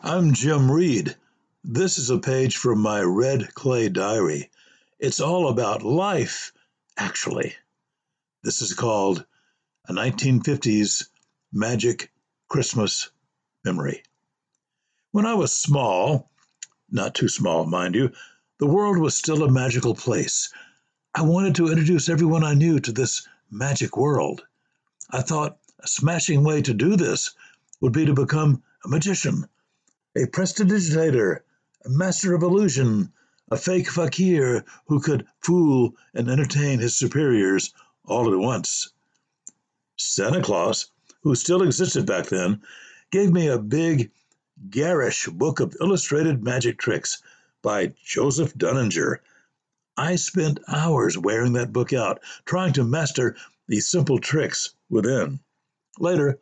I'm Jim Reed. This is a page from my red clay diary. It's all about life, actually. This is called a 1950s Magic Christmas Memory. When I was small, not too small, mind you, the world was still a magical place. I wanted to introduce everyone I knew to this magic world. I thought a smashing way to do this would be to become a magician, a prestidigitator, a master of illusion, a fake fakir who could fool and entertain his superiors all at once. Santa Claus, who still existed back then, gave me a big, garish book of illustrated magic tricks by Joseph Dunninger. I spent hours wearing that book out, trying to master the simple tricks within. Later,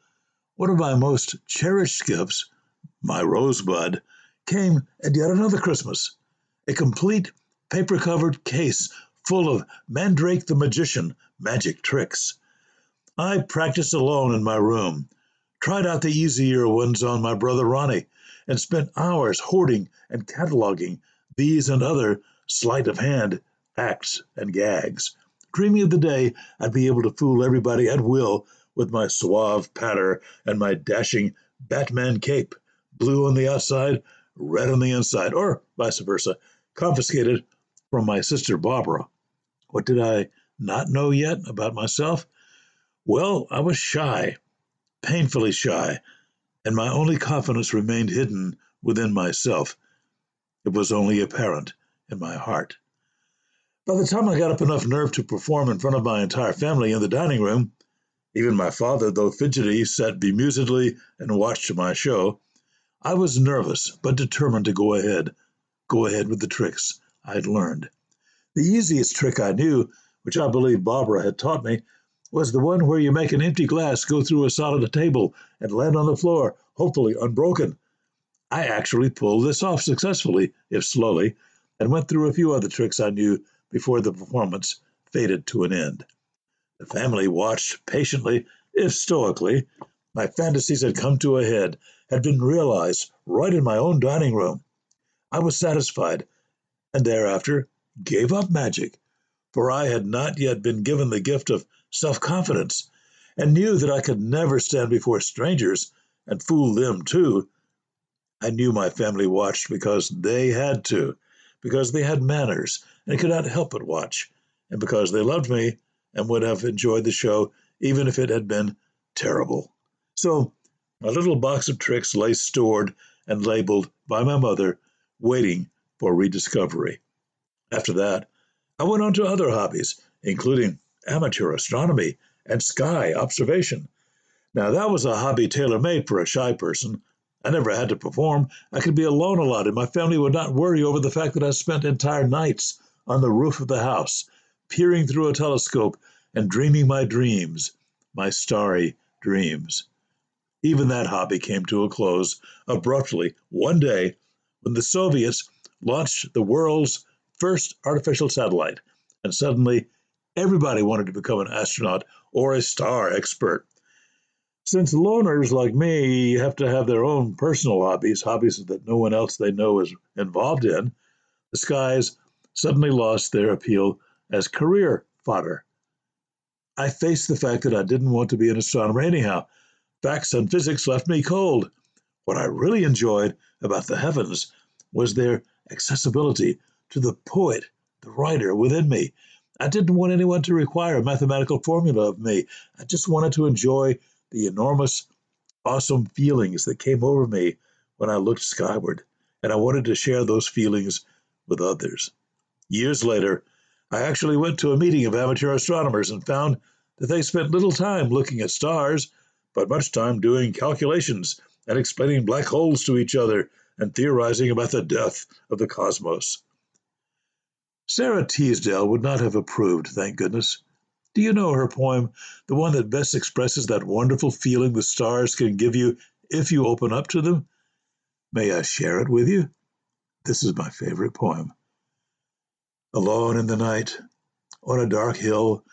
one of my most cherished gifts, my rosebud, came at yet another Christmas. A complete paper-covered case full of Mandrake the Magician magic tricks. I practiced alone in my room, tried out the easier ones on my brother Ronnie, and spent hours hoarding and cataloging these and other sleight-of-hand acts and gags, dreaming of the day I'd be able to fool everybody at will with my suave patter and my dashing Batman cape, blue on the outside, red on the inside, or vice versa, confiscated from my sister Barbara. What did I not know yet about myself? Well, I was shy, painfully shy, and my only confidence remained hidden within myself. It was only apparent in my heart. By the time I got up enough nerve to perform in front of my entire family in the dining room, even my father, though fidgety, sat bemusedly and watched my show, I was nervous but determined to go ahead with the tricks I'd learned. The easiest trick I knew, which I believe Barbara had taught me, was the one where you make an empty glass go through a solid table and land on the floor, hopefully unbroken. I actually pulled this off successfully, if slowly, and went through a few other tricks I knew before the performance faded to an end. The family watched patiently, if stoically. My fantasies had come to a head, had been realized right in my own dining room. I was satisfied, and thereafter gave up magic, for I had not yet been given the gift of self-confidence, and knew that I could never stand before strangers and fool them too. I knew my family watched because they had to, because they had manners and could not help but watch, and because they loved me and would have enjoyed the show even if it had been terrible. So, a little box of tricks lay stored and labeled by my mother, waiting for rediscovery. After that, I went on to other hobbies, including amateur astronomy and sky observation. Now, that was a hobby tailor-made for a shy person. I never had to perform. I could be alone a lot, and my family would not worry over the fact that I spent entire nights on the roof of the house, peering through a telescope and dreaming my dreams, my starry dreams. Even that hobby came to a close abruptly one day when the Soviets launched the world's first artificial satellite, and suddenly everybody wanted to become an astronaut or a star expert. Since loners like me have to have their own personal hobbies, hobbies that no one else they know is involved in, the skies suddenly lost their appeal as career fodder. I faced the fact that I didn't want to be an astronomer anyhow. Facts and physics left me cold. What I really enjoyed about the heavens was their accessibility to the poet, the writer within me. I didn't want anyone to require a mathematical formula of me. I just wanted to enjoy the enormous, awesome feelings that came over me when I looked skyward, and I wanted to share those feelings with others. Years later, I actually went to a meeting of amateur astronomers and found that they spent little time looking at stars, but much time doing calculations and explaining black holes to each other and theorizing about the depth of the cosmos. Sarah Teasdale would not have approved, thank goodness. Do you know her poem, the one that best expresses that wonderful feeling the stars can give you if you open up to them? May I share it with you? This is my favorite poem. Alone in the night, on a dark hill,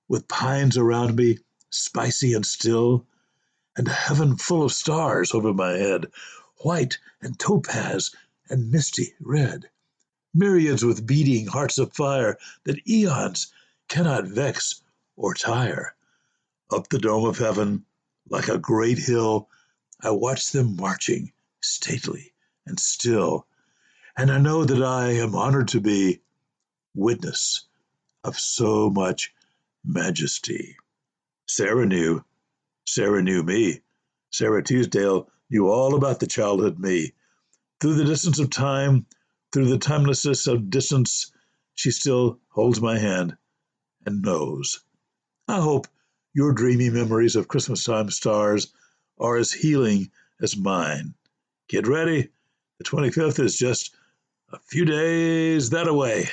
with pines around me, spicy and still, and a heaven full of stars over my head, white and topaz and misty red. Myriads with beating hearts of fire that eons cannot vex or tire. Up the dome of heaven, like a great hill, I watch them marching, stately and still, and I know that I am honored to be witness of so much majesty. Sarah knew. Sarah knew me. Sarah Teasdale knew all about the childhood me. Through the distance of time, through the timelessness of distance, she still holds my hand and knows. I hope your dreamy memories of Christmastime stars are as healing as mine. Get ready. The 25th is just a few days that away.